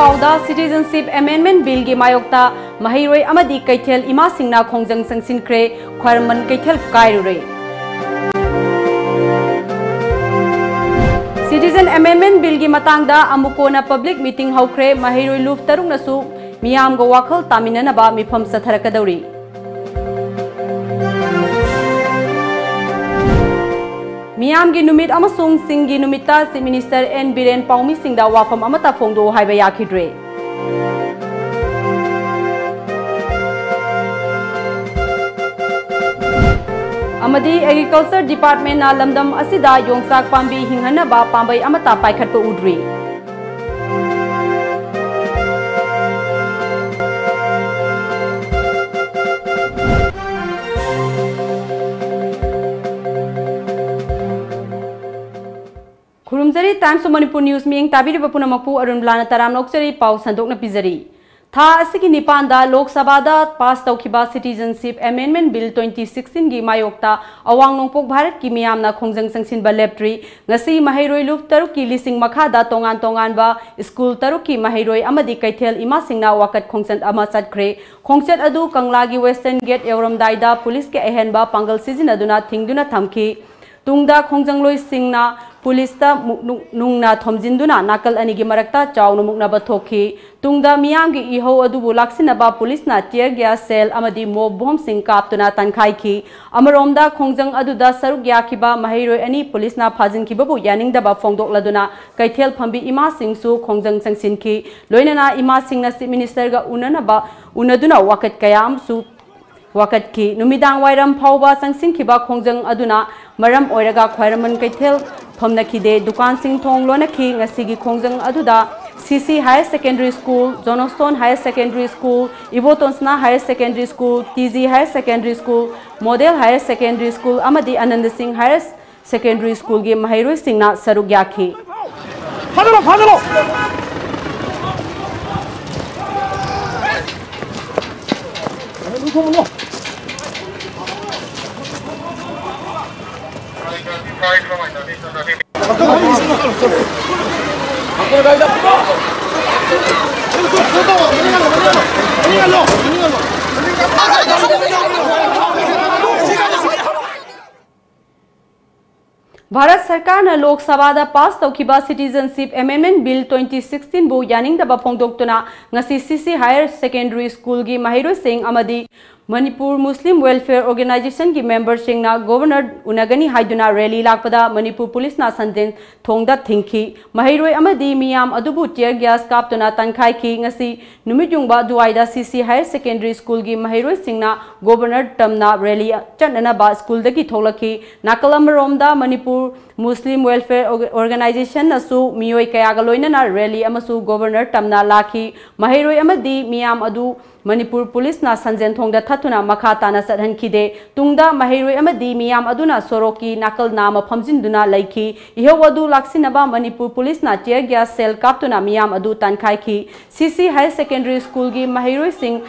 pauda Citizenship Amendment Bill gi mayokta maheiroi amadi keithel ima singna khongjang changsinkhre khwairamband keithel kairure. Citizen Amendment Bill gi matangda AMUCO na public meeting houkhre maheiroi luf tarung nasu meeyamga wakhal taminnaba meepham chatharakkadouri. Meeyamgi numit amasung singi numitta Chief Minister N Biren paomee singda wapham amatta phongdoku haiba yakhidre. Amadi Agriculture Department na lamdam asida yongsak pambi hinghanaba pambai amatta paikhatpa udri. Kurumjari Times of Manipur News miyeng tabiri bapunamapu ARUNBALA taram nokjari pau sandokna pizari. Tha asigi nipanda Lok Sabha da pass tawkhiba Citizenship Amendment Bill 2016 gi mayokta awang nongpok Bharat ki miyamna khongjang changsinba leptri ngasi maheiroi luf taruk ki lising makha da tongan tongan ba school taruk ki maheiroi amadi keithel ima singna wakat khongchat ama chatkhre khongchat adu kanglagi Western Gate euramdai da police ke ehenba pangal sizinaduna thingduna thamki tungda khongjangloi singna police ta nungna thomjinduna nakal anigi marakta chawnu mukna bathokhi tungda meeyamgi iho adubu laksinaba police na tear gas cell amadi mob bomb sing kaptuna tankhai ki amaromda khongjang aduda saruk yakhiba maheiroi ani police na phajinkiba bu yaningdaba phongdokladuna keithel phambi ima singsu khongjang changsinki loinana ima singna Chief Minister ga unaduna wakat kayam su wakat ki numidang wairam phauba changsinkhiba khongjang aduna maram oiraga khwairamband keithel phomnakhide dukan sing thong lonakhi ngasigi khongjang aduda CC Higher Secondary School, Johnstone Higher Secondary School, Ibotonsna Higher Secondary School, TZ Higher Secondary School, Model Higher Secondary School, Amadi Anand Singh Higher Secondary School ge maheiroi singna saruk yakhi. Phadalo. Bharat सरकार न लोक सभा दा पास तौखिबा Citizenship Amendment Bill 2016 bu yaningdaba phongdoktuna ngasi CC Higher Secondary School gi maheiroi sing amadi Manipur Muslim Welfare Organization ki member singna Governor unagani haiduna rally lakpada Manipur Police na santen thongda thingki maheiroi amadi miyam adubu tear gas kaptuna tankhai ki ngasi numit yungba duaida CC Higher Secondary School gi maheiroi singna Governor tamna rally chanana ba school dagi tholaki nakalamromda Manipur Muslim Welfare Organization nasu miyoi kayaga loinana rally amasu Governor tamna laki maheiroi amadi miyam adu Manipur Police na sanjen thongda thatuna makha na sadhan khide tungda maheiroi amadi miyam aduna soroki nakal nama phamjinduna laiki ihewadu laksinaba Manipur Police na tear gas cell kaptuna miyam adu tankhai ki CC Higher Secondary School gi maheiroi sing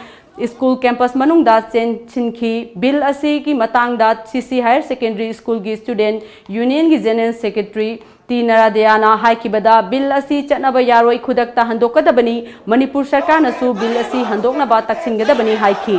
School campus manungda chinki bill asi ki matangda CC Higher Secondary School gi student union gi general secretary Naradeyana haikibada bill asi chatnaba yaroi khudakta handokadabani Manipur sarkar nasu bill asi handoknaba taksingadabani haiki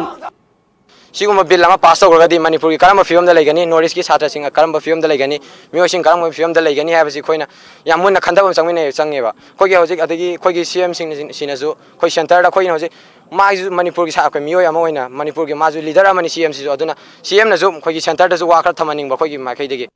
siguma bill ama pass tawragadi Manipur ki karamba film da legani north ki chhatra singa karamba film da legani mio sing karamba film da legani habasi khoina yamuna khandabam changmine changeba khogi hojik adagi khogi CM sing sinasu khoi center da khoina hojik maju Manipur ki sa ko mio ama hoina Manipur ki maju leader amani CM si aduna CM na zo khogi center da zo wakhal thamaning ba khogi ma khaidegi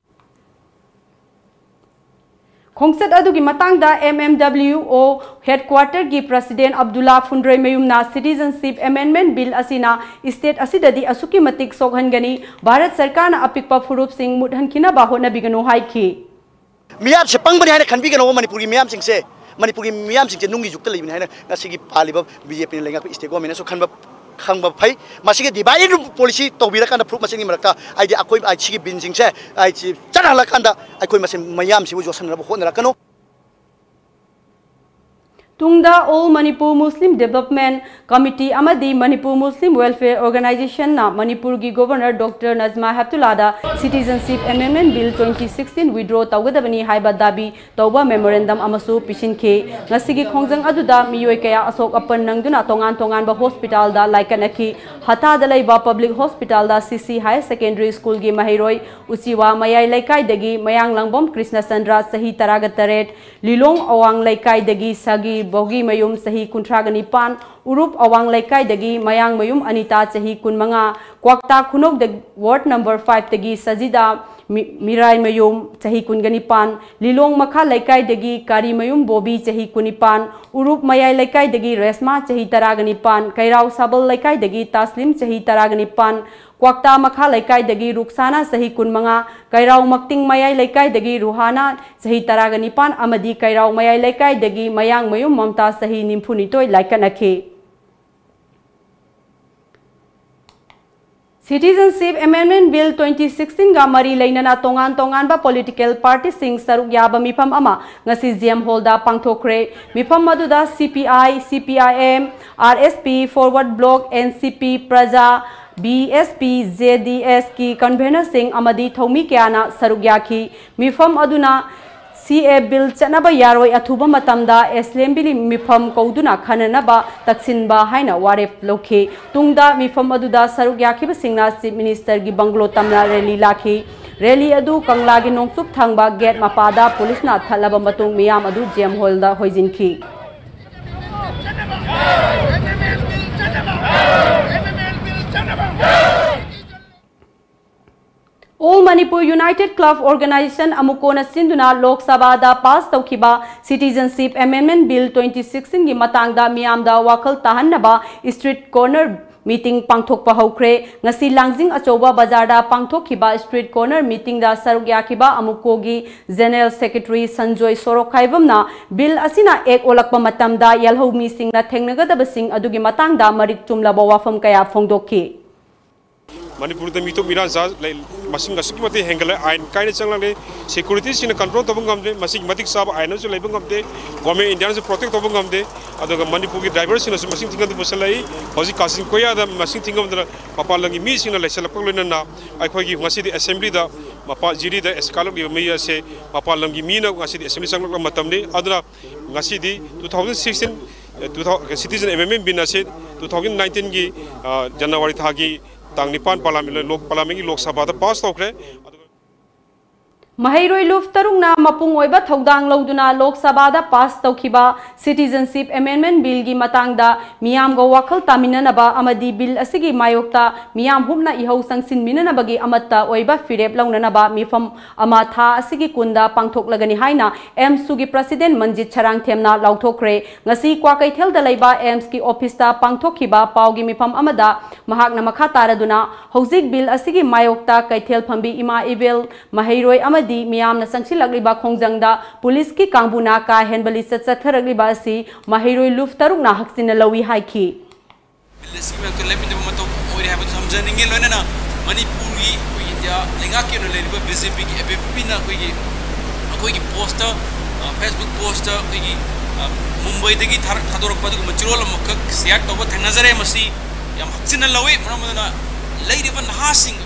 khongchat adugi matangda MMWO headquarter gi president Abdullah Fundroi mayumna Citizenship Amendment Bill asina state asidadi asuki matik sokhangani Bharat sarkar na apikpa furup sing mudhankhina ba hona bigano haiki miyam se pangbani haina khanbi gano Manipuri miyam sing se Manipuri miyam sing se nungi jukta leibini haina ngasigi paliba BJP lenga ko state government so khanba khangba phai masigi divide policy tobira kana proof masigi marakta ai akoi ai chigi bin sing se ai chanala kanda akoi masin mayam si jo sanra hona rakano Tungda All Manipur Muslim Development Committee amadi Manipur Muslim Welfare Organization na Manipur gi Governor Dr. Nazma Heptulada Citizenship Amendment Bill 2016 withdraw tawgadabani haiba dabi tawba memorandum amasu pishinkhe ngasigi khongjang aduda miyoi kaya asok apan nangduna tongan ba hospital da laikanaki hata da laiba public hospital da CC High Secondary School gi maheiroi uchiwa mayai laikai dagi mayang langbom Krishna Chandra sahi taragataret lilong awang laikai dagi sagi bogi mayum sahi kuntragani urup awang laikai dagi mayang mayum anita sahi kunmanga kwakta khunok de ward number 5 dagi sajida mirai mayum sahi kunganipan lilong makha laikai dagi kari mayum bobi sahi kunipan urup mayai laikai dagi resma sahi taraganipan kairau sabal laikai dagi taslim sahi taraganipan kwakta makha laikai dagi ruksana sahi kunmanga kairau makting mayai laikai dagi ruhana sahi taraganipan amadi kairau mayai laikai dagi mayang mayum mamta sahi nimphunitoi laikanakhe Citizenship Amendment Bill 2016 ga mari lainana tongan ba political party sing saruk yaba meepham ama ngasi GM holda pangthokre meepham maduda CPI CPIM RSP Forward Bloc NCP Praja BSP JDS ki convener sing amadi thomi kyana saruk yakhi meepham aduna CA bill chanaba yaroi athuba matamda assembly meepham kauduna khananaba taksinba haina waref lokhe tungda meepham aduda saruk yakhiba singna chief minister gi banglo tamna rally lakhi rally adu kangla gi nongsup thangba gate mapada police na thalaba matung miyam adu GM hall da hoijinki All Manipur United Club Organization AMUCO na sinduna Lok Sabha da pass tawkiba Citizenship Amendment Bill 2016 gi matangda meeyamda wakhal tahannaba street corner meeting pangthokpa houkhre ngasi langjing achoba bazar da pangthokhiba street corner meeting da saruk yakhiba AMUCO gi General Secretary Sanjoy Sorokhaivamna bill asina ek olakpa matamda yalhomi singna thengnagadaba sing adugi matangda marik tumlaba wapham kaya phongdoki Manipur the mito miran sa masing gasuk mate hengala ain kaine changlang le security sin control to bangam de masing matik sab ain so le bangam de government indian se protect to bangam de adoga Manipur gi driver sin so masing tinga de bosalai hoji kasin koya da masing tingam da papa langi mi sin le selak lena na ai khoi gi ngasi de assembly da mapa jiri da eskalok gi meya se papa langi mi na ngasi de assembly sanglok matam de aduna ngasi di 2016 citizen amendment bin ase 2019 gi January thagi tang nipan parliament lok sabha da pass tawkre maheiroi luf tarungna mapung oiba thodang loduna lok sabha da pass tawkhiba Citizenship Amendment Bill gi matangda meeyamga wakhal taminnaba amadi bill asigi mayokta meeyam humna ihau sangsin minanaba gi amatta oiba firep launanaba meepham amatha asigi kunda pangthoklagani haina AMUCO gi president Manjit Charang themna lauthokre ngasi kwa keithel da leiba AMUCO gi office ta pangthokhiba paugi meepham amada mahakna makha taraduna hojik bill asigi mayokta keithel phambi ima evil maheiroi amadi Meeyam na sangsilakliba khongjang da police ki kangbuna ka henbali chatharakkadouri si maheiroi luf taruk na haksin lawi haiki Leski me to lemin de mato oi have samjaninge loina Manipuri ko India lenga ke no leba BJP ki ABP na ko ki poster Facebook poster ko ki Mumbai de ki thadorak padu machirol mak share to ba thangnazare masi yam haksin lawi manamana leiriba nahasing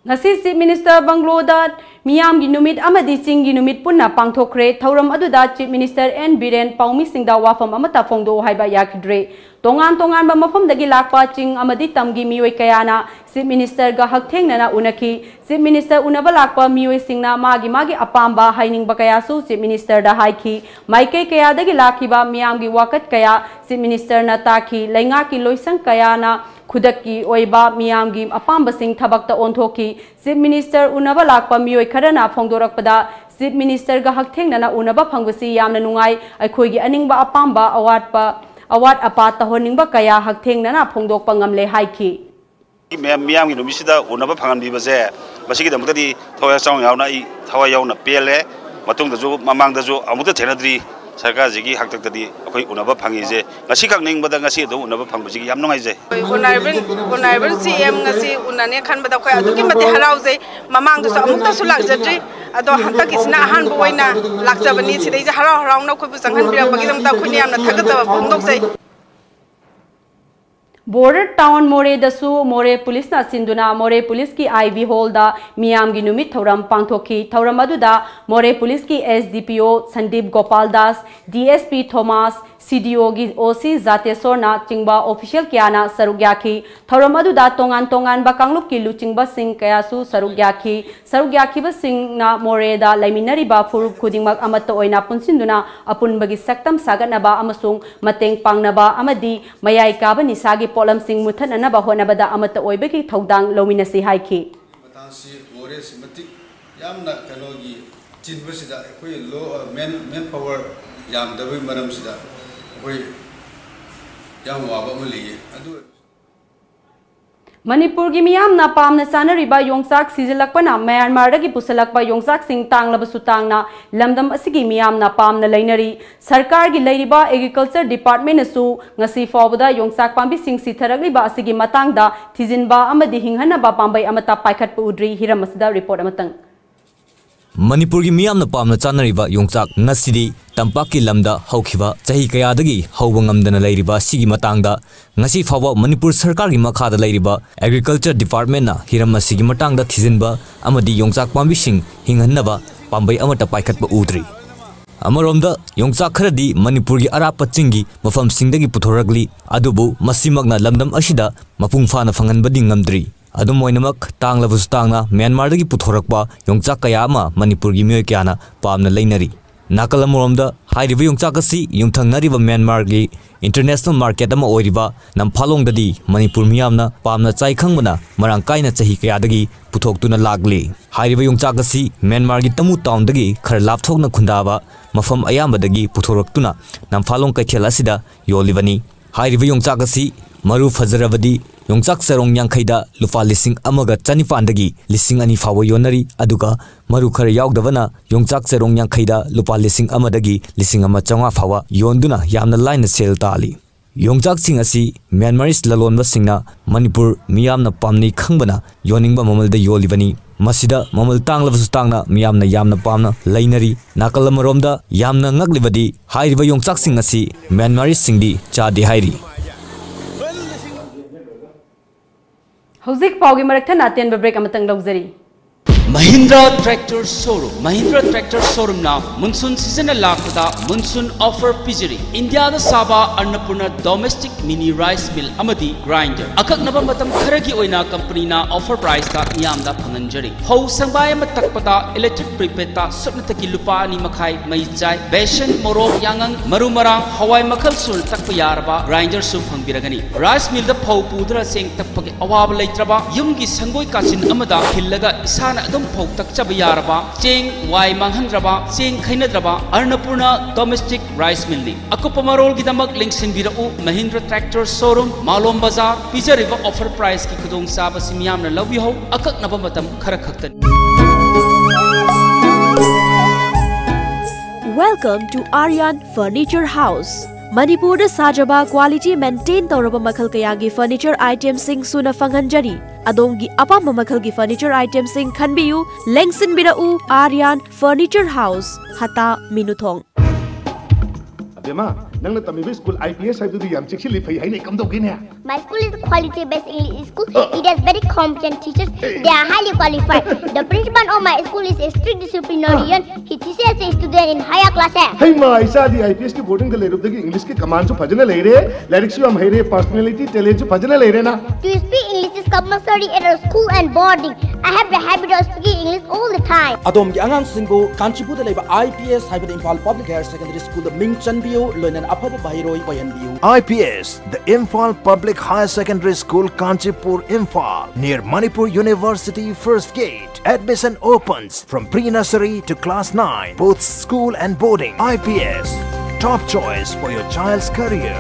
Ngasi Chief Minister Bangloda Meeyamgi numit amadi chingi numit punna pangthokre thauram aduda Chief Minister N Biren paomee singda wapham amata phongdo haiba yakidre tongan ba mafam dagi lakpa ching amadi tamgi mioi kayana Chief Minister ga hakthengna unaki Chief Minister unaba lakpa mioi singna magi apamba haining bakaya su Chief Minister da haiki maike kaya dagi lakhiba Meeyamgi wakat kaya Chief Minister na taki lainga ki loisang kaya na khudaki oiba Meeyamgi apamba sing thabakta onthoki Chief Minister unaba lakpa mioi kharana phongdorakpada Chief Minister ga hakthengna unaba phangwasi yamna nungai aikhoigi aningba apamba awat apa tahoningba kaya hakthengna phongdokpa ngamle haiki Meeyamgi numisida unaba phangan bibaje masigi damutadi thoya chang yauna I thawa yauna pele matung da ju mamang da ju amuta thenadri sarkar jigi haktak tadi akoi unaba phangi je ngasi kak ning bada ngasi do unaba phangbu jigi yam nongai je Honorable CM ngasi unane khan bada khoi aduki mate harau je mamang du amukta sulak jadri अदो हंतक इसना अहान बोइना लाक्चबनी सिदै हराव हराव न खोबु संगन बिरबगिदमता खुनि यामना थगतब फोंदोक्सै Border town More dasu More police na sinduna More police ki IV hall da Meeyamgi numit thoram pangthoki thoram aduda More police ki SDPO Sandeep Gopal Das DSP Thomas CDO gi OC Zatesor na chingba official kiana sarugyaki thoram aduda tongan ba kangluk ki luchingba sing kayasu sarugyaki ba sing na More da laiminari ba furup khudingmak amatta oina punsinduna apunbagi saktam saganaba amasung mateng pangnaba amadi mayai kaba nisagi polam sing muthanana ba honabada amatta oibeki thodang lominasi haiki matangsi More simatik yamna kanogi chinbasida koi lo men power yam dabai maram sida koi yam waba mali adu Manipur gi miyam na pam na sanariba yongsak sizilakpana Myanmar gi pusalakpa yongsak sing tanglaba sutangna lamdam asigi miyam na pam na lainari sarkar gi lairiba agriculture department asu ngasi fawbada yongsak pambi sing sitharagriba asigi matangda thijinba amadi hinghana ba pambai amata paikhat pu udri hiramasida report amatang Manipur gi miyam na pam na chanariba yongsak ngasidi tampaki lamda haukiba chahi kayadagi hauba ngamdana lairiba sigi matangda ngasi fawa Manipur sarkar gi makhada lairiba agriculture department na hiram asigi matangda thijinba amadi yongsak pambi sing hinghannaba pambai amata paikhatba udri amaromda yongsak kharadi Manipur gi arapa chingi mafam singdagi puthoragli adubu masimagna lamdam asida mapung fana phanganbadi ngamdri adum moinamak tanglabus tangna Myanmar dagi puthorakpa yongchak kaya ama Manipur gi myoy kyana pamna leinari nakalamoromda hairiba yongchak asi yungthangnariba Myanmar gi international market ama oiriba namphalong dadi Manipur miyamna pamna chai khangmana marang kaina chahi kaya dagi puthoktuna lagli hairiba yongchak asi Myanmar gi tamu town dagi khar lapthokna khundaba mafam ayamba dagi puthoraktuna namphalong kaithel asida yolivani hairiba yongchak asi maru fajarabadi yongchak sarong yankhaida lupa lising amaga chanipandagi lising ani fawo yonari aduga maru khar yaugdavana yongchak sarong yankhaida lupa lising amadagi lising ama changa fawa yonduna yamna line sel tali yongchak sing asi Myanmaris lalonba singna Manipur miyamna pamni khangbana yoningba mamalda yolibani masida mamal tanglabsu tangna miyamna yamna pamna lainari nakalamoromda yamna ngaglibadi hairiba yongchak sing asi Myanmaris singdi chadi hairi Houzik paugi marakthana ten break amatang logzari Mahindra Tractor Showroom na monsoon season lakda monsoon offer pijiri India da saba Annapurna domestic mini rice mill amadi grinder akaknaba matam kharagi oina company na offer price ta yamda phanganjari ho sangbay matakpada electric prepaid ta supnataki lupa ni makhai mai chai besan morok yangang marumara hawai makhal sul takpa yarba grinder su phangbiragani rice mill da phau pudra seng takpagi awab leitraba yumgi sangoi kasin amada hillaga isana phau takchaba yaraba cheng wai manghandraba cheng khainadraba Annapurna domestic rice mill ni akupa marol gidamak link sinbirau Mahindra Tractor Showroom Malom Bazar pijariba offer price ki kudong saba simyamna lawbi ho akak naba matam khara khaktan Welcome to Aryan Furniture House Manipur da sajaba quality maintain tawraba makhal kayagi furniture items sing suna fanghanjari adongi apamba makhal gi furniture items sing khanbiyu lengsin birau Aryan Furniture House hata minuthong Abema nangna tamibi school IPS haibdu yam chikli phai haine kam dogine My school is quality based English school. It has very competent teachers. They are highly qualified. The principal of my school is a strict disciplinarian. He teaches the student in higher classes. Hey ma isa di IPS ki boarding the lerub dagi English ki command su phajna le re lyrics su am haire personality talent su phajna le re na To speak English is compulsory at our school and boarding. I have the habit of speaking English all the time. Adom gi angang singbo kanchipu da leba IPS haibda Imphal Public Higher Secondary School da ming chanbiyo loinan afaba bahiroi payanbiyo IPS the Imphal Public Higher Secondary School Kanchipur Imphal near Manipur University First Gate. Admission opens from pre-nursery to class 9 both school and boarding. IPS top choice for your child's career.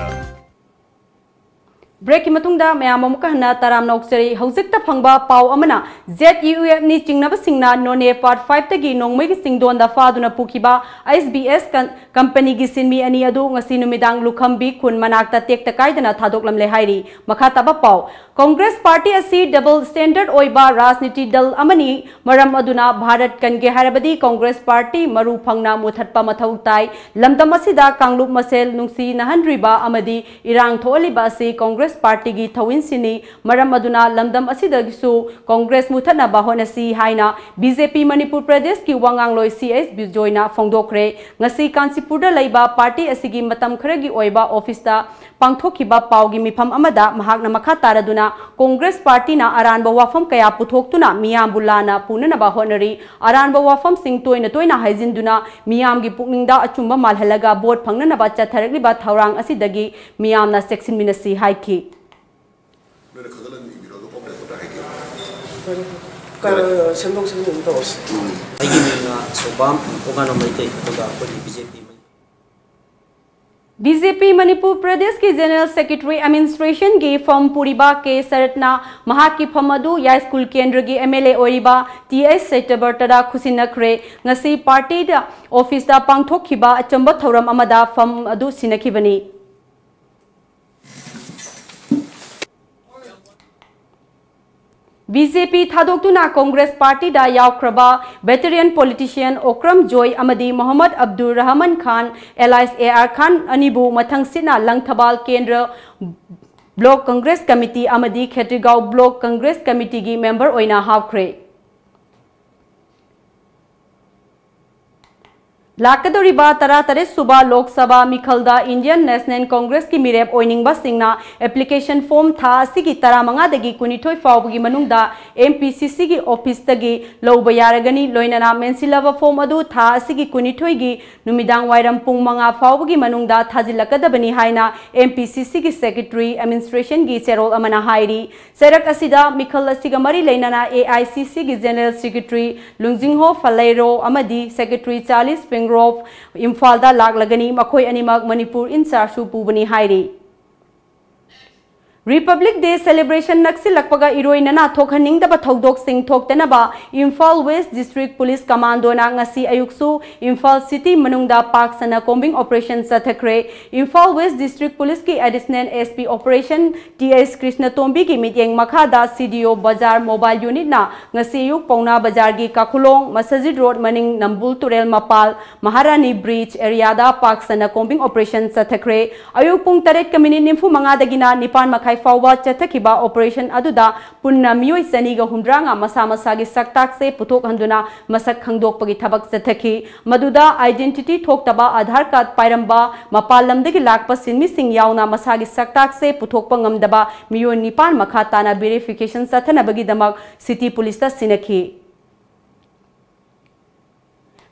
Break ki matungda mayam amuka hana taram naukchari hauzikta phangba pau amana ZUF ni chingnaba singna none part 5 tagi nongmai gi singdon da faduna pukiba SBS company gi sinmi ani adu ngasi numidang lukhambi khun manakta tekta kaidana thadoklam le hairi makha taba pau Congress party asi double standard oiba rajniti dal amani maram aduna bharat kange harabadi Congress party maru phangna muthatpa mathau tai lamdam asida kanglup masel nungsi nahandriba amadi irang tholiba asi Congress party gi thawin sini maram aduna lamdam asida gisu Congress muthana bahonasi haina BJP Manipur Pradesh ki wangang loi CS bijoina phongdokhre ngasi Kanchipurda leiba party asigi matam khare gi oiba office da pangthokiba paugi meepham amada mahakna makha taraduna Congress party na aranba wapham kaya puthoktuna Meeyambulana punanaba honari aranba wapham sing toina haijinduna Meeyamgi pukningda achumba malhalaga board phangnanaba chatharakliba thaurang asidagi Meeyamna section minasi haiki BJP Manipur Pradesh ki General Secretary Administration ki Form Puriba ke Saratna Mahaki Phamadu Ya School Kendra ki MLA Oriba TS Setabartada Khusinakre ngasi party da office da pangthokhiba achamba thoram amada Form adu sinakibani BJP Thadoktuna Congress Party da Yaukraba veteran politician Okram Joy Amadi Muhammad Abdul Rahman Khan Elias AR Khan Anibu Mathang Sina Langthabal Kendra Block Congress Committee Amadi Khetrigau Block Congress Committee gi member oina houkhre Lakadori ba tara suba Lok Sabha Mikhalda Indian National Congress ki mirep oiningba singna application form tha sigi tara manga dagi kunithoi fawgi manungda MPCC gi office tagi loba yaragani loinana mensilava form adu tha sigi kunithoi gi numidang wairam pung manga fawgi manungda thajilakadabani haina MPCC gi secretary administration gi cherol amana hairi serak asida Mikhal asiga mari leinana AICC gi general secretary Lungjingho Falairo amadi secretary Charles Grove Imfalda laglagani makoi animak Manipur in Sarshu Pubani Hairi Republic Day celebration Naxil Lakpaga Iroinana Tokhaning the Bathodok Sing Toktanaba Imphal West District Police Commando Nangasi Ayuksu Imphal City Manungda Park Sana Combing Operation Chatharakkadouri Imphal West District Police ki Additional SP Operation TS Krishna Tombi ki Meeting Makhada CDO Bazar Mobile Unit na ngasi yuk Pauna Bazar gi Kakulong Masajid Road Maning Nambul Turel Mapal Maharani Bridge area da Park Sana Combing Operation Chatharakkadouri Ayuk Pung Taret Kamini Nimfu Mangadagina Nipan Makai Fawwa Chathakiba Operation Aduda Punna Miyoi Saniga Humdrang Masa Masagi Saktak se Putok Handuna Masak Khangdok Pagi Thabak Chathaki Maduda Identity Thoktaba Aadhar Card Pairamba Mapalamdagi Lakpa Sinmi Sing Yauna Masagi Saktak se Putok Pangamdaba Miyoi Nipan Makhatana Verification Sathanabagi Damak City Police ta Sinaki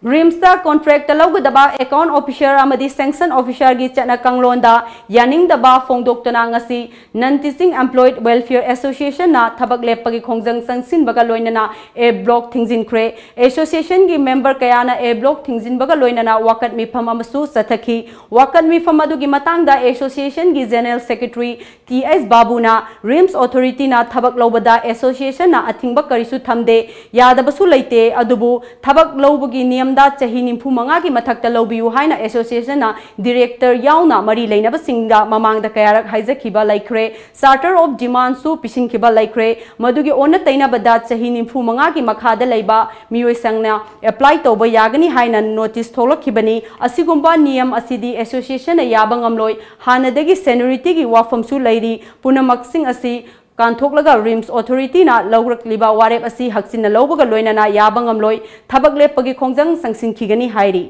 Rimsta contract talawgudaba account officer amadi sanction officer gi chana kanglonda yaning daba phongdoktona ngasi non-teaching employed welfare association na thabak lepagi khongjang sangsin baga loinana a block thingsinkhre association gi member kayana a block thingsin baga loinana wakat meepham amasu sathaki wakat meepham adu gi matangda association gi general secretary TS Babuna Rims authority na thabak lobada association na athingba karisu thamde yadabasu leite adubu thabak lobagi niyam da chahi nimfu manga ki mathakta lobiyu haina association na director yauna mari leinaba singda mamangda kayarak haijakhiba laikre charter of demand su pisingkhiba laikre madugi onna taina bada chahi nimfu manga ki makhada leiba miyoi sangna apply toba yagani haina notice tholakhibani asigumba niyam asidi association na yabangamloi hanadagi seniority gi wafam su lairi punamaksing asi Kanthoklaga Rims Authority na lawrak liba warep asi haksin na lawbaga loinana yabangam loi thabak lepagi khongjang sangsinkhigani hairi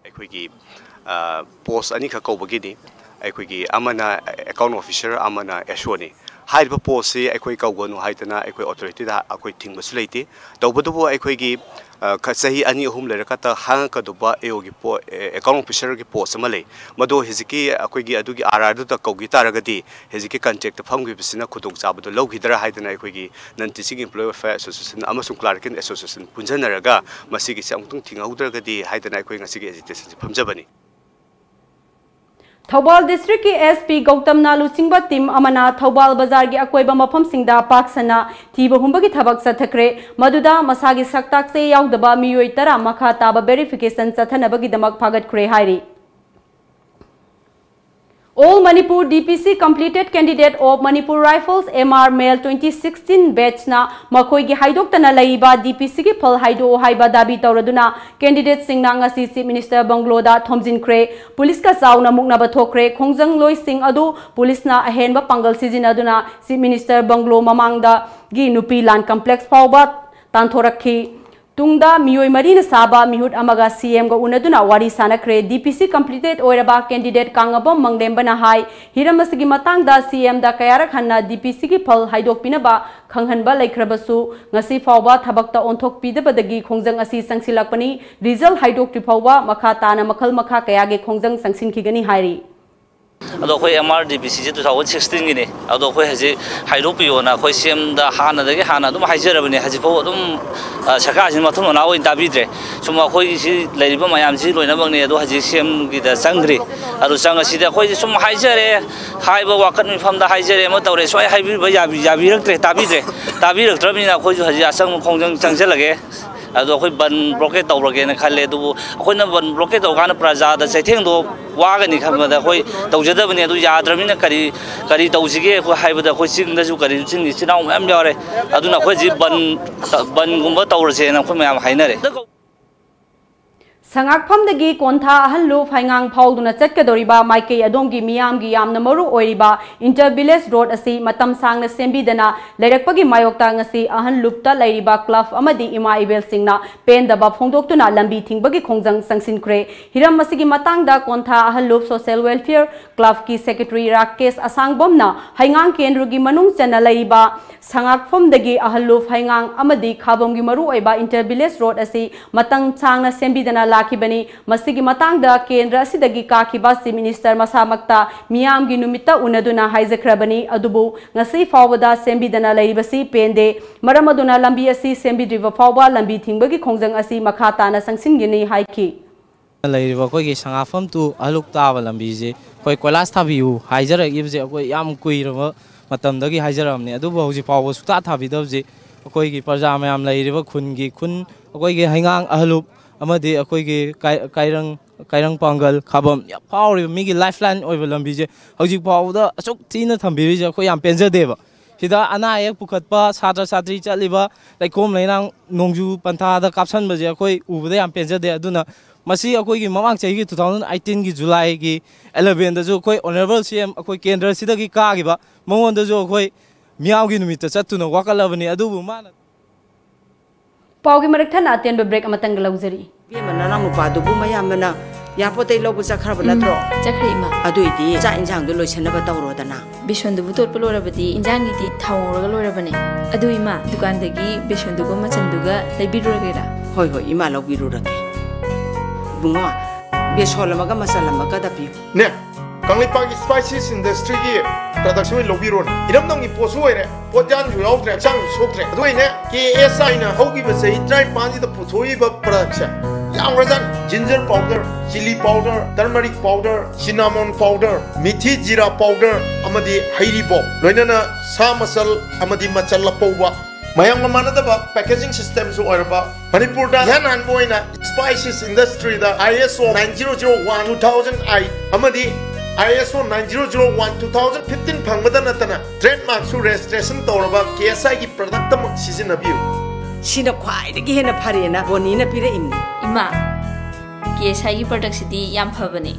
aikoigi post ani kha kobagi ni aikoigi amana account officer amana ashoni haiba post se aikoi kawgonu haitana aikoi authority da akoi thingbasu leite tawbadubo aikoigi sahi ani ahum lerakata hang kaduba eogi po account officer gi post amale mado hiziki akoigi adugi RR du ta kogi taragadi hiziki contract famgi bisina khudong chabadu logidra haidana akoigi non teaching employee welfare association amasung clerkin association punjanaraga masigi samtung thingaudragadi haidana akoi ngasigi agitation famjabani Thobal District ki SP Gautam Nalu Singba team amana Thobal Bazar gi akoiba mafam singda paksana thiba humba gi thabak chathakre maduda masagi saktak se yaudaba miyoi tara makha taba verification chathanaba gi damak phagat khre hairi. All Manipur DPC completed candidate of Manipur Rifles MR Male 2016 batch na makoi gi haidok tana laiba DPC gi phal haido haiba dabi tawraduna candidate singna ngasi Chief Minister Bangloda changsinkhre police ka sauna mukna ba thokre khongjang loi sing adu police na ahenba pangal season aduna Chief Minister Banglo mamangda gi nupi lan complex phawba tanthorakhi Tungda miyoi marina saba mihut amaga CM ga unaduna wari sanakre DPC completed oiraba candidate kangabom mangdembana hai hiramasigi matangda CM da kayarak hanna DPC gi phal haidok pinaba khanghanba laikrabasu ngasi fawba thabakta onthok pidabadagi khongjang asi sangsilakpani result haidok trifawba makha tana makhal makha kayage khongjang sangsinkhigani hairi. Ado koi MR DPC 2016 gini ado koi haji hairopiyo na koi CM da hana dagi hana dum haijarabani haji po dum saka jin mathum na oi dabidre suma koi si laiba mayam ji loina bangni ado haji CM gi da sangri ado sanga si da koi sum haijare haiba wakat meepham da haijare ma tawre soi haibi ba yabi raktre tabirabni na koi haji asang khongjang changselage ado koi ban blockade tawrage na khalle du koi na ban blockade tawgana praja da chaitheng do wagani khamada koi tawjadabani adu yadramina kari tawsige ko haibada koi singda ju kari singni sinau am yare aduna koi ji ban gumba tawrase na koi mayam hainare Sangakpham dagi kontha ahallu phaingang phauduna chatkadoriba maikei adongi Meeyamgi yamna maru oiriba inter-village road asi matam sangna sembidana leirakpagi mayokta ngasi ahanlupta lairiba club amadi ima ibel singna pendaba phongdoktuna lambi thingbagi khongjang sangsinkhre hiram masigi matangda kontha ahallup social welfare club ki secretary Rakesh Asangbomna haingang kendrugi manung chana lairiba Sangakpham dagi ahallup haingang amadi khabomgi maru oiba inter-village road asi matang sangna sembidana Kibani masigi matangda kendra asidagi kakiba Chief Minister masamakta Meeyamgi numitta unaduna haizakrabani adubu ngasi fawbada sembidana lairibasi pende maramaduna lambi asi sembidriva fawba lambi thingbagi khongjang asi makhatana sangsingini haiki lairiba koi gi sangafam tu aluk taba lambi je koi kolas thabiu haijara ibje koi yam kuirama matamdagi haijaramni adubu hoji fawba sukta thabidabje koi gi parja mayam lairiba khun koi gi haingang ahalup amadi akoi gi kairang pangal khabam ya pauri migi lifeline oiba lambi je hoji pawda achuk tina thambiri je khoi yam penja deba sida ana ayak pukhatpa satra satri chaliba laikom leinang nongju pantha da kapsan baje khoi ubada yam penja de aduna masi akoi gi mamang chai gi 2018 gi July gi 11 da jo khoi honorable CM akoi kendra sida gi ka gi ba mongon da jo khoi Meeyamgi numitta chatuna wakalabani adubu mana Paugi marakthana atenba break amatang lauzari bemana nang nupa du bu mayamna ya potai lobu chakhraba natro chakhreima aduidi cha injang du loisanaba tawro dana bishondu bu totpa lorabadi injang gi thawraga lorabane aduima dukan dagi bishondu go machanduga leibiruragera hoi ima lobirurage bunga besholamaga masalamaga dapi ne Kanglipagi spices industry gi production lobiron iram nang iposu ere pojan ju yautre chang soktre aduine KSI na hogi ba sei try panji da puthoi ba production yang razan ginger powder chili powder turmeric powder cinnamon powder mithi jira powder amadi hairi bo loinana sa masal amadi machalla powwa mayang manadaba packaging system so orba Manipur da yanan boina spices industry da ISO 9001 2008 amadi ISO 9001-2015 phangmada natana trademark su registration tawraba KSI gi product mak sizinabiu sina khwai dagi hena pharena bonina pire imni ima KSI gi product sidi yam phabane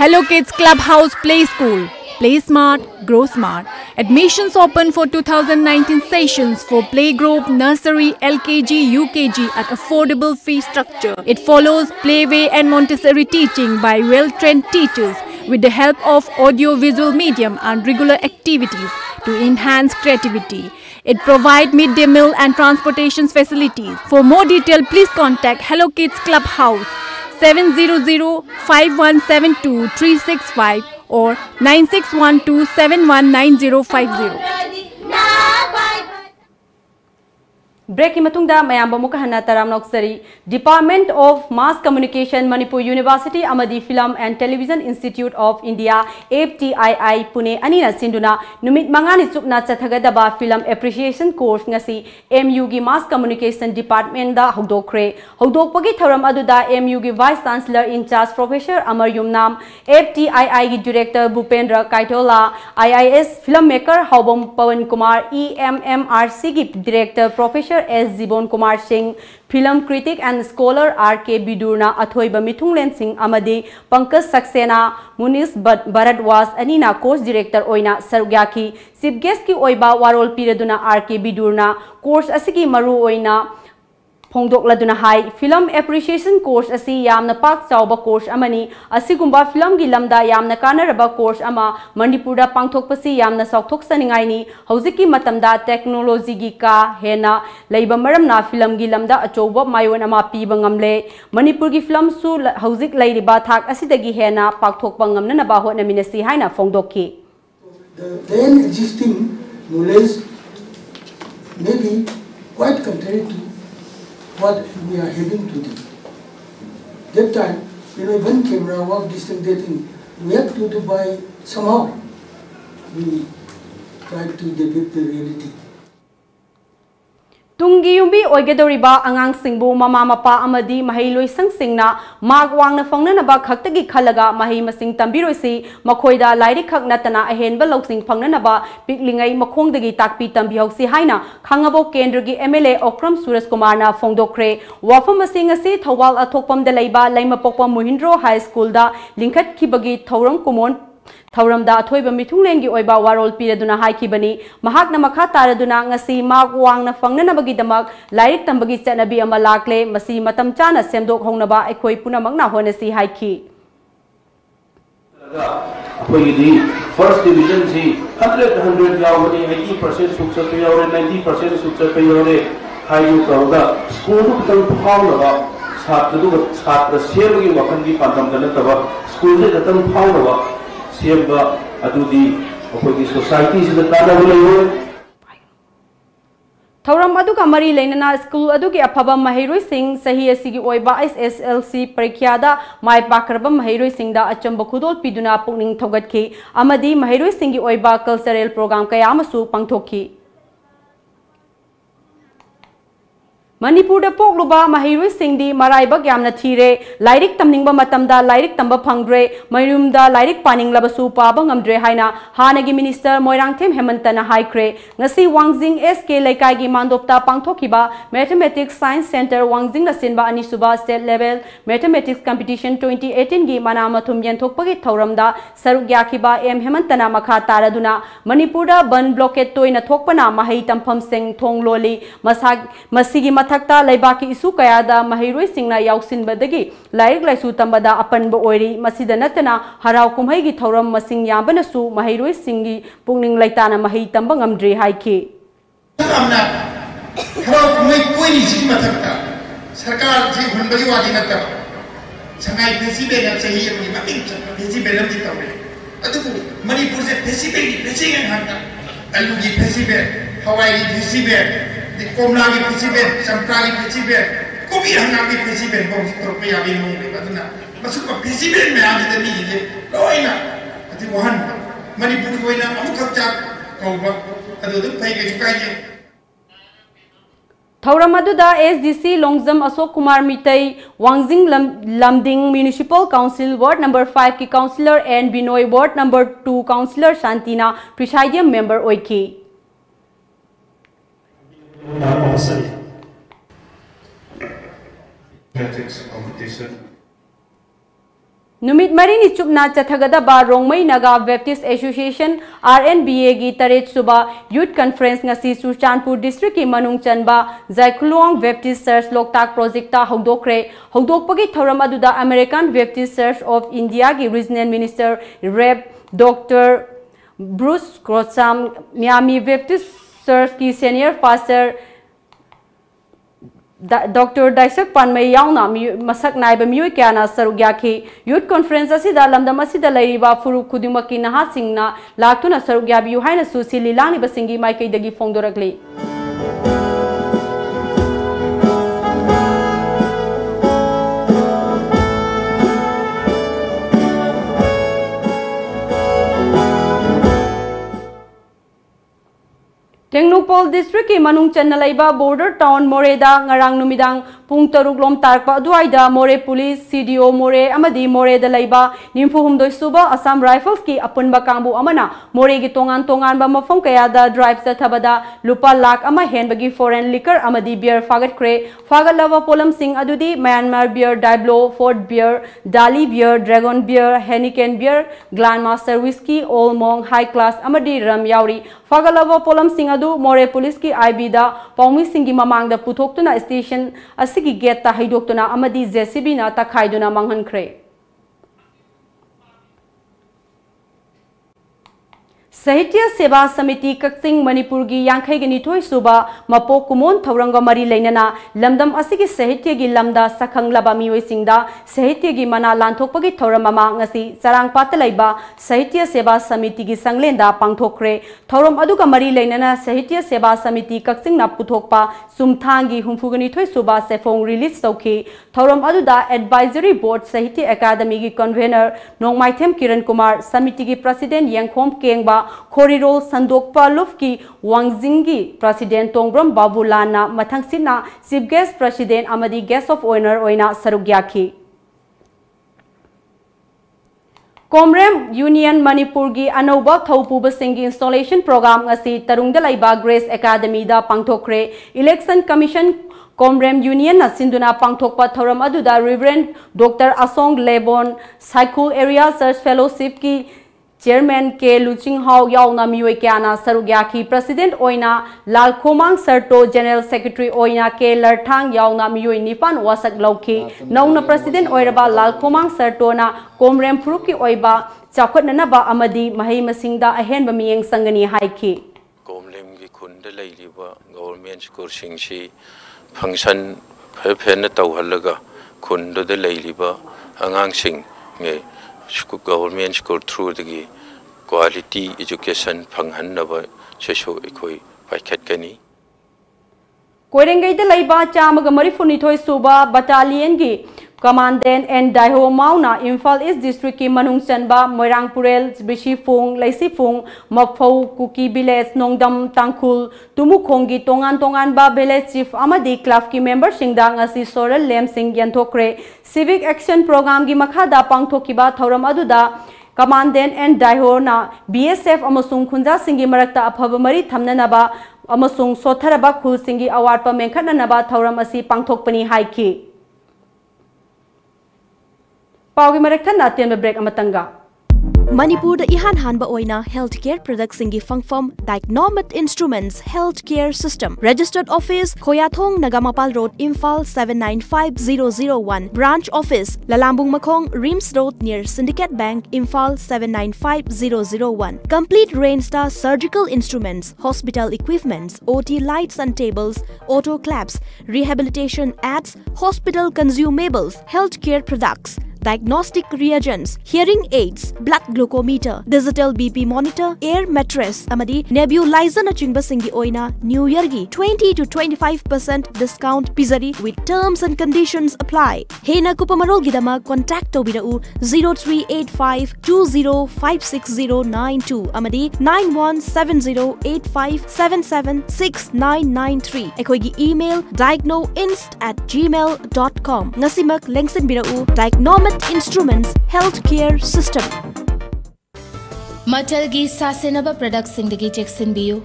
Hello Kids Clubhouse Play School. Play smart, grow smart. Admissions open for 2019 sessions for playgroup, nursery, LKG, UKG at affordable fee structure. It follows playway and Montessori teaching by well-trained teachers with the help of audio-visual medium and regular activities to enhance creativity. It provides midday meal and transportation facilities. For more detail, please contact Hello Kids Clubhouse 700-5172-365 or 9612-719050. Break matungda mayamba muka hana taram noksari Department of Mass Communication Manipur University Amadi Film and Television Institute of India FTII Pune anina sinduna numit mangani chupna chatharakkadouri film appreciation course ngasi AMUCO Mass Communication Department da houkhre houdokpagi thoram aduda AMUCO Vice Chancellor in charge Professor Amar Yumnam FTII gi Director Bhupendra Kaitola IIS filmmaker Haubam Pawan Kumar EMMRC gi Director Professor S. Zibon Kumar Singh, film critic and scholar R.K. Bidurna Athoiba Mithunglen Singh Amadi, Pankaj Saxena, Munis Bharadwaj Anina course director Oina Sarugyaki, chief guest ki Oiba Warol Piraduna R.K. Bidurna, course asigi Maru Oina phongdokladuna hai film appreciation course asi yamna pak chawba course amani asigumba film gi lamda yamna kanaraba course ama Manipurda pangthokpasi yamna saukthok saningai ni hojiki matamda technology gi ka hena leiba maramna film gi lamda achoba mayon ama piba ngamle Manipur gi film su hojik leiriba thak asidagi hena pakthokpa ngamna ba hona minasi haina phongdokki. The then existing knowledge may be quite contrary to what we are having today. That time, when camera work, distant dating, we have to do by somehow we try to depict the reality. Tungi yumbi oigadoriba angang singbu mama mapa amadi maheiroi singna mag wangna phangna ba khaktagi khalaga mahi masing tambiroisi makhoida lairi khak natana ahenba loksing phangna ba piklingai makhongdagi takpi tambihausi haina khangabo kendra gi MLA Okram Suraj Kumar na phongdokhre wapham masing asi thawal athokpam da leiba laimapokpa Mohindro High School da lingkhat khibagi thauram kumon Thauramda athoiba mithunglengi oiba warol piraduna haikibani mahakna makha taraduna ngasi mak wangna fangnanabagi damak lairik tambagi chanabi ama lakle masi matam chana semdok hongnaba aikhoi punamangna honasi haiki first division si 100 yawani 80% suksa pe yawre 90% suksa pe yawre hayu kauda school tang phawnawa chhatra chhatra sebagi wakhangi pandam dana taba school de tang phawnawa Siapa adu di society sida tada bulai Thauram adu ka mari leinana school adu ki aphaba maheiroi singh sahi asigi oiba SSLC parikyada mai pakraba maheiroi singh da achamba khudol piduna pungning thogatki amadi maheiroi singh gi oiba cultural program kaya amasu pangthokki Manipur da pokluba maheiroi singdi maraiba gyamna thire lairik tamningba matamda lairik tamba phangdre mayumda lairik paninglaba paba ngamdre haina hanagi minister Moirangthem Hemantana haikhre ngasi Wangjing SK Laikai gi mandopta pangthokiba Mathematics Science Center Wangjing na sinba anisuba state level mathematics competition 2018 gi manama thumyen thokpagi thauramda sarugyakiba M Hemantana makha taraduna Manipur da ban blockade toina thokpana mahai tampham sing thongloli masigi Thakta Laibaki isu kayada maheiroi singna yauksin badagi lairik laisu tambada apanba oiri masida natana harau kumhai gi thauram masing yambana su maheiroi singi pungning laitana mahai tamba ngamdri haiki amna harau kumhai koini sigi mathakta sarkar ji hunbali wadi natta sangai festival na chahi amni mating festival amni tawre adu Manipur se festival hanta alu gi festival Hawaii festival di komlagi festival sampragi festival kobi hanagi festival bos tropya bin mung baduna masuk ke festival me aja demi je loina ati wahan Manipur koina amukak chak kauba adu pai ke jukai Thauram aduda SDC Longzam Asok Kumar Mitai Wangjing Lamding Municipal Council Ward number 5 ki councillor and Binoy Ward number 2 councillor Shantina presidium member oiki Numit Marini Chupna Chatharakkadouri Rongmai Naga Baptist Association RNBA gi Taret Suba Youth Conference ngasi Surchanpur District ki Manung Chanba Zaikuluang Baptist Church Loktak Project ta houkhre houdokpagi thauram aduda American Baptist Church of India gi Regional Minister Rev Dr. Bruce Grossam Miami Baptist Church ki Senior Pastor Dr. Daisak Panmay Yauna Masak Naiba Mui Kana Sarugyaki Youth Conference Asida Lamdam Asida Laiba Furu Kudumaki Naha Singna Laktuna Sarugyabi Yuhaina Susili Lani Basingi Maike Dagi Phongdorakli Tengnoupol district ki manung channa laiba border town Moreda ngarang numidang pung taruk lom tarpa duaida More police CDO More amadi More da laiba nimfu humdoi suba Assam Rifles ki apunba kangbu amana More gi tongan ba mafam kaya da drive sa thabada lupa lakh ama henbagi foreign liquor amadi beer fagat khre fagat lava polam sing adudi Myanmar beer Daiblo Fort beer Dali beer Dragon beer Heineken beer Grandmaster whiskey Old Monk high class amadi ram yauri fagat lava polam sing adu More police ki IB da paomee singi mamang da puthokuna station asigi gate ta haidoktuna amadi JCB na ta khaiduna manghankhre Sahitya Seva Samiti Kaksing Manipur gi Yankhai gi nithoi suba Mapo Kumon Thauranga Mari Leinana Lamdam Asigi Sahitya gi Lamda Sakhang Laba Mioi Singda Sahitya gi Mana Lanthokpagi Thauram ama ngasi Sarang Patalaiba Sahitya Seva Samiti gi Sanglenda Pangthokre Thauram aduga Mari Leinana Sahitya Seva Samiti Kaksing na Puthokpa Sumthangi Humfu gi nithoi suba Sefong release Sauki Thauram aduda Advisory Board Sahitya Academy gi Convener Nongmaithem Kiran Kumar Samiti gi President Yangkhom Kengba Korirol Sandokpa Lufki Wangzingi President Tongbram Babulana Mathangsina Chief Guest President Amadi Guest of Honor Oina Sarugyaki Comrem Union Manipur gi Anoba Thaupuba Singi Installation Program ngasi Tarungda Laiba Grace Academy da Pangthokre Election Commission Comrem Union na Sinduna Pangthokpa Thoram aduda Reverend Dr. Asong Lebon Cycle Area Search Fellowship ki Chairman K. Luching Hao Yauna Mioi Kiana Sarugyaki President Oina Lal Khomang Sarto General Secretary Oina K. Larthang Yauna Mioi Nipan Wasak Lauki Nauna President Oiraba Lal Khomang Sarto na Comrem Pruki Oiba Chakhotnanaba amadi mahei masingda ahenba miyeng sangani haiki Comrem gi khunda leiliba government school singsi function phen tawhalaga khunda de leiliba angang sing nge government school through the quality education phanghanaba chesho ekoi paikhat kani Koirengai de laiba chamaga marifuni thoi suba battalion gi Commandant and Daiho Mauna Imphal East District ki manung chanba Moirang Purel Bishi Phung Laisi Phung Mapho Kuki Village Nongdam Tangkhul Tumukhongi tongan ba village chief amadi club ki member singda ngasi Sorel Lem Singh Yanthokre Civic Action Program gi makhada pangthokiba thauram aduda Commandant and Daiho na BSF amasung khunja singi marakta aphaba mari thamnanaba amasung sotharaba khul singi award pa menkhatnanaba thauram asi pangthokpani haiki Paugi marekhan natin break amatanga Manipur da ihan hanba oina healthcare products singi fangfam numit instruments healthcare system registered office Khoyathong Nagamapal Road Imphal 795001 branch office Lalambung Makhong Rims Road near Syndicate Bank Imphal 795001 complete rain star surgical instruments hospital equipments OT lights and tables auto claps rehabilitation ads hospital consumables healthcare products diagnostic reagents, hearing aids, blood glucometer, digital BP monitor, air mattress, amadi nebulizer na chingba singi oina New Year gi 20 to 25% discount pizari with terms and conditions apply. Hena kupamarol gidama contact tobirau 038520569092 amadi 917085776993. Ekoigi email diagnoinst@gmail.com. Ngasimak lengsin birau numit instruments healthcare system Matalgi sasenaba products singdagi cheksinbiyu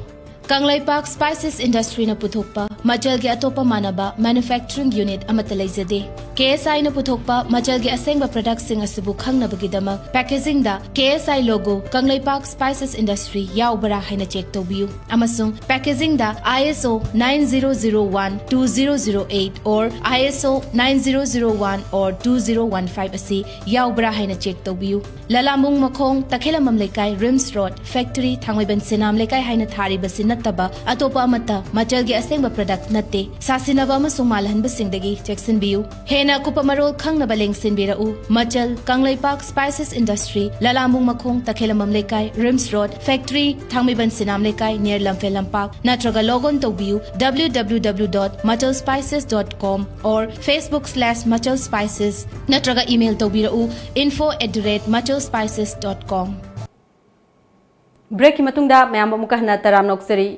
Kanglaipak Spices Industry na puthokpa Majalgi atopa manaba manufacturing unit amata leizade KSI na puthokpa Majalgi asengba products sing asibu khangnabagidama packaging da KSI logo Kanglaipak Spices Industry yaubara haina check tobiyu amasung packaging da ISO 9001-2008 or ISO 9001 or 2015 asi yaubara haina check tobiyu Lalamung Makhong Takhelamam Lekai Rims Road Factory Thangwaiban Sinam Lekai haina thari basin Taba atopa amata Machalgi asengba product natte sasinaba amasung malhanba singdagi cheksinbiyu hena kupamarol khangnaba lengsinbirau Machal Kanglaipak Spices Industry Lalambung Makhong Takhelamam Lekai Rims Road Factory Thangmiban Sinam Lekai near Lamphel Lampak natraga logon tobiyu www.machalspices.com or Facebook/machalspices natraga email tobirau info@machalspices.com Break matungda mayam mukahna taram noksari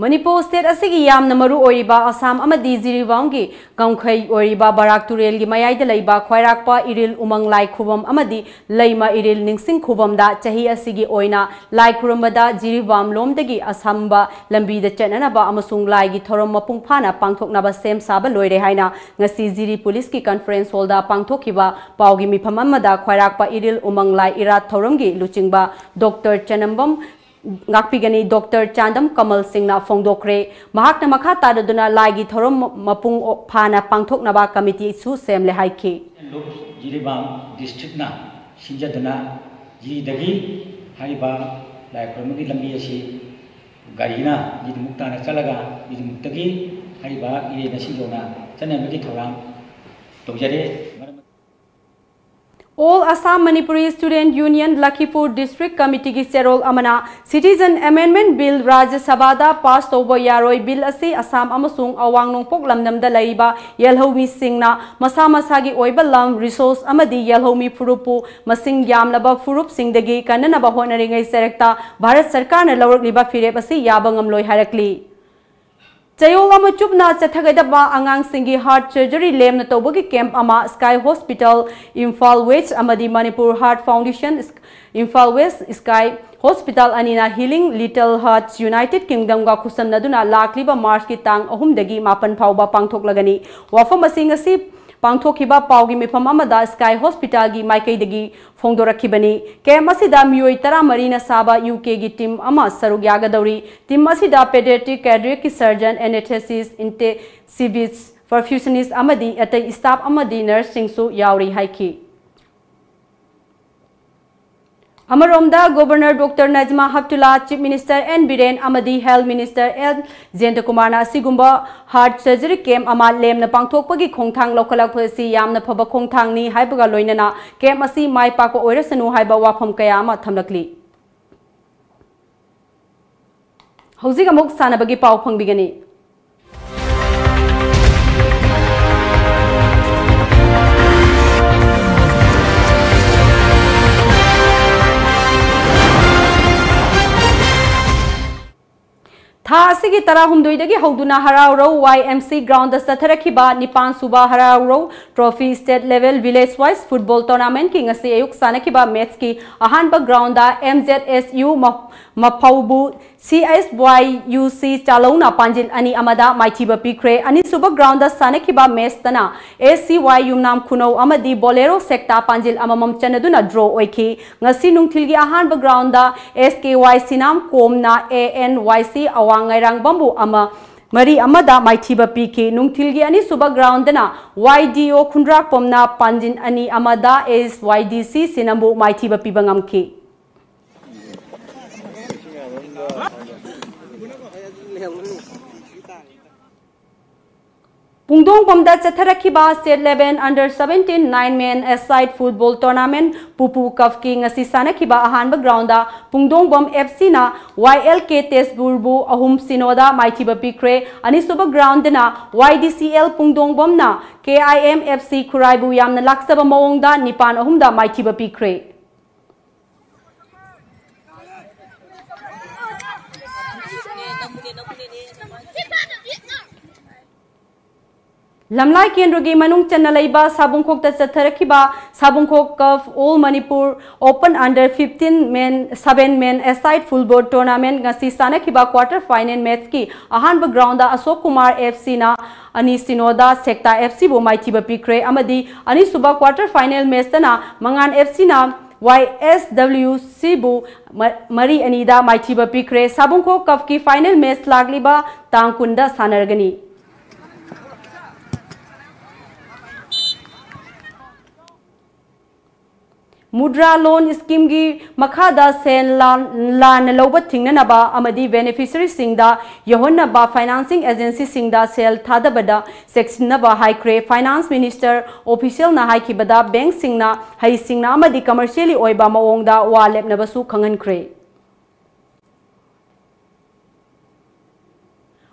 Manipur state asigi yamna maru oiriba Assam amadi Jiribangi gamkhai oiriba Barak Turel gi mayai da leiba khwairakpa iril umang lai khubam amadi leima iril ningsing khubam da chahi asigi oina lai khurambada Jiribam lomdagi Assamba lambi da chenana ba amasung lai gi thorom mapung phana pangthokna ba sem saba loire haina ngasi Jiri police ki conference hall da pangthokiba paugi meepham amada khwairakpa iril umang lai ira thorom gi luchingba Dr. Chanambam Ngakpigani Dr. Chandam Kamal Singna phongdoku mahakna makha taduna laigi thorom mapung phana pangthoknaba committee su semle haiki Jiribam district na sinjadana jidagi haiba laikromagi lambi asi garina jidmukta na chalaga jidmuktagi haiba ire nasijona chanamagi thoram tawjare. All Assam Manipuri Student Union Lakhipur District Committee ki serol amana Citizen Amendment Bill Rajya Sabha da pass over yaroi bill asi Assam amasung awang nongpok lamnamda laiba yelhomi singna masa masagi oiba lam resource amadi yelhomi furupu masing yamlaba furup singdagi kanana honaringai serekta Bharat Sarkar na lawrliba firep asi yabangam loi harakli. Chayol ama chupna chatharakkadouri angang singi heart surgery lem na tobagi camp ama Sky Hospital Imphal West amadi Manipur Heart Foundation Imphal West Sky Hospital anina Healing Little Hearts United Kingdom ga khusam naduna lakliba March ki tang ahum dagi mapan phauba pangthok lagani wapham asing asi pangthokiba paugi meepham amada Sky Hospital gi maikai dagi phongdorakhibani kem asida miyoi 13 na saba UK gi team ama sarug yagadauri team asida pediatric cardiac surgeon anesthetist intensivist perfusionist amadi atai staff amadi nurse singsu yauri haiki. Amaromda Governor Dr. Najma Haptullah, Chief Minister N. Biren amadi Health Minister N. Jayanta Kumar na sigumba heart surgery camp ama lem na pangthokpagi khongthang lokalak phasi yamna phaba khongthang ni haibaga loinana camp asi mai pakpa oirasanu haiba wapham kaya ama thamlakli. Hauzik amuk sanabagi pau phangbigani. Tha asigi tarahumdoi dagi hauduna harauro YMC ground da chatharakkiba nipan suba harauro trophy state level village wise football tournament ki ngasi ayuk sanakiba match ki ahanba ground da MZSU mapaubu CSYUC chalona panjil ani amada maithiba pikre ani suba ground da sanakiba match tana ACYU nam khuno amadi bolero secta panjil amamam chanaduna draw oiki ngasi nungthilgi ahanba ground da SKYC nam komna ANYC awangairang bambu ama Mari amada maithiba piki nungthilgi ani suba ground na YDO khundrak pomna panjin ani amada SYDC sinambu maithiba pibangamki. Pungdong Pomda Chatharakkiba State 11 Under 17 9-man aside football tournament Pupu Kafki ngasi sanakiba ahanba grounda Pungdong Bom FC na YLK Tesburbu ahum sinoda maithiba pikre ani suba ground na YDCL Pungdong Bom na KIM FC Khuraibu yamna laksaba mawongda nipan ahumda maithiba pikre. Lamlai Kendrogi Manung Chanalaiba Sabungkok the Chatharakkiba Sabungkok of All Manipur Open Under 15 men 7 men aside football tournament ngasi sanakiba quarter final match ki ahanba ground da Ashok Kumar FC na ani sinoda Sekta FC bo maithiba pikre amadi ani suba quarter final match na Mangan FC na YSWC bu Mari Anida maithiba pikre Sabungkok Cup ki final match lagliba tangkunda sanargani. Mudra loan scheme gi makhada sen lan loba thingnaba amadi beneficiary singda yohonna ba financing agency singda sel thadabada section na ba houkhre finance minister official na haikibada bank singna hai singna amadi commercially oiba maongda walep na basu khangankhre.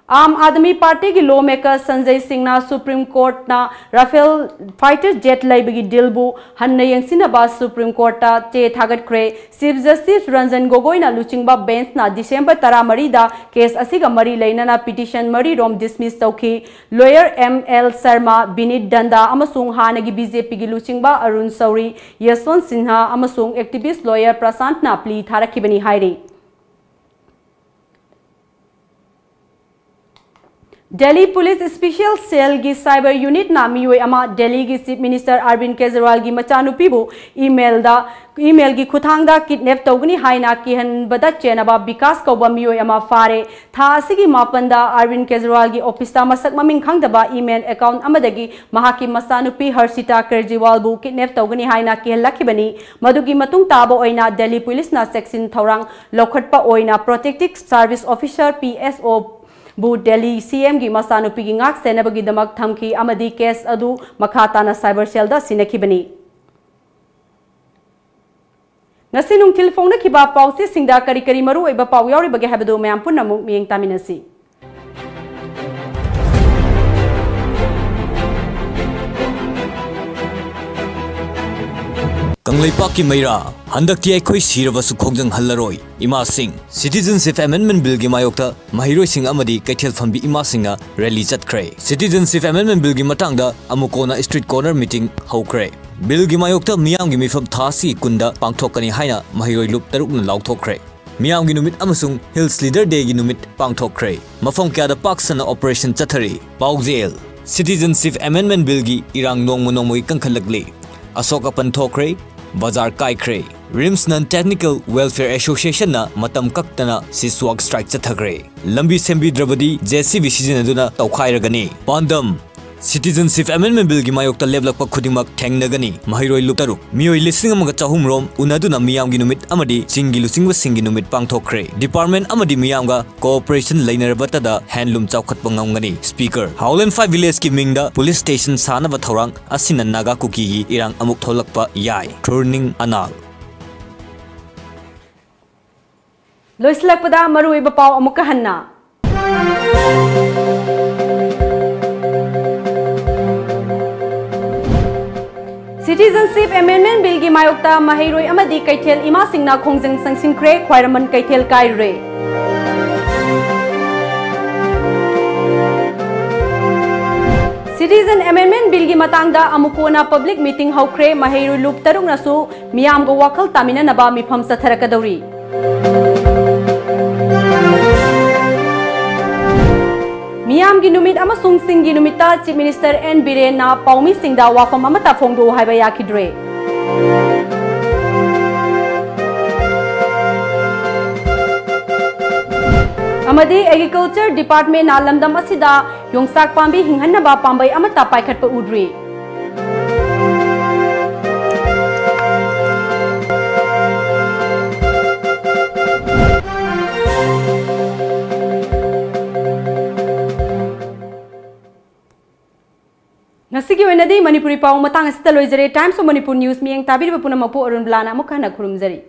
आम आदमी party की law maker Sanjay Singh supreme court ना Rafale fighter jet लाइबगी डिलबू हन्ना यंगसिनबा supreme court चे थागतख्रे chief justice Ranjan Gogoi ना लुचिंगबा bench ना December 13 दा case असिगा मरी लेना पिटिशन मरी रोम डिसमिस तौखी लॉयर ML शर्मा बिनीत दंदा अमसुंग हानगी बीजेपी की लुचिंगबा अरुण सौरी यशवंत सिन्हा अमसुंग एक्टिविस्ट लॉयर प्रशांत ना प्ली थारखिबनी हाइरी दिल्ली पुलिस स्पेशल सेल की साइबर यूनिट ना मियोय अमा दिल्ली की चीफ मिनिस्टर अरविंद केजरीवाल की मचानुपीबू ईमेल की खुथांगदा किडनैप तौगनी हाइना किहनबदा चेनबा विकास कौबा मियोय अमा फारे था असिगी मापनदा अरविंद केजरीवाल की ऑफिसता मसक ममिंग खंगदबा ईमेल अकाउंट अमदगी महाकी मचानुपी हर्षिता केजरीवाल बू किडनैप तौगनी हाइना किहलखिबनी मदुगी मतुंग ताबो ओइना दिल्ली पुलिस ना सेक्शन थौरांग लौखटपा ओइना प्रोटेक्टिव सर्विस ऑफिसर PSO बू दिल्ली CM की मचानुपी की ngak senabagi damak thamki amadi case अदु मखाताना साइबर सेल दा सिनखिबनी ngasi nungthil phongna khiba pause singda kari kari maru oiba pau yauri bage habado mayam punamuk miyeng taminasi Kanglaipak ki maira handak ti aikhoi sirabas khongjang hallaroi ima sing Citizenship Amendment Bill gi mayokta maheiroi sing amadi keithel fambi ima singa rally chatkhre Citizenship Amendment Bill gi matangda AMUCO na street corner meeting houkhre Bill gi mayokta Meeyamgi meepham thasi kunda pangthokani haina maheiroi lup taruk na lauthokre Meeyamgi numit amasung Hills Leader Day gi numit pangthokre mafam kya da paksana operation chathari paugzel Citizenship Amendment Bill gi irang nongmo nongmoi kankhalakli asoka panthokre Bazar Kaikre Rims Non-Technical Welfare Association na matam kaktana si swag strike chathagre lambi sembi drabadi JCB sizinaduna tawkhairagani pandam Citizenship Amendment Bill gi mayokta leblakpa khudingmak thengnagani maheiroi luptaruk miyoi lising amaga chahum rom unaduna Meeyamgi numit amadi chingi lusingwa singi numit pangthokre department amadi Meeyamga cooperation lainarabata da handloom chawkhatpa ngamgani speaker Howland 5 village ki mingda police station sanaba thorang asina naga kuki gi irang amuk tholakpa yai turning anal loislakpada marui bapau amuka hanna Citizenship Amendment Bill की मायोक्ता maheiroi amadi keithel ima singna khongjang changsinkhre khwairamband keithel kairure Citizen Amendment Bill की matangda AMUCO na public meeting houkhre maheiroi lup taruk nasu meeyamga wakhal taminnaba meepham chatharakkadouri Meeyamgi numit amasung singi numitta Chief Minister Biren na paomee singda wapham amatta phongdoku haiba yakidre amadi Agriculture Department na lamdam asida yongsak pambi hinghanaba pambai amatta paikhatpa udri Nasigi wenadi Manipuri pau matang asita loizare Times of Manipur News miyeng tabir bapuna mapu ARUNBALA na mukha na khurumjari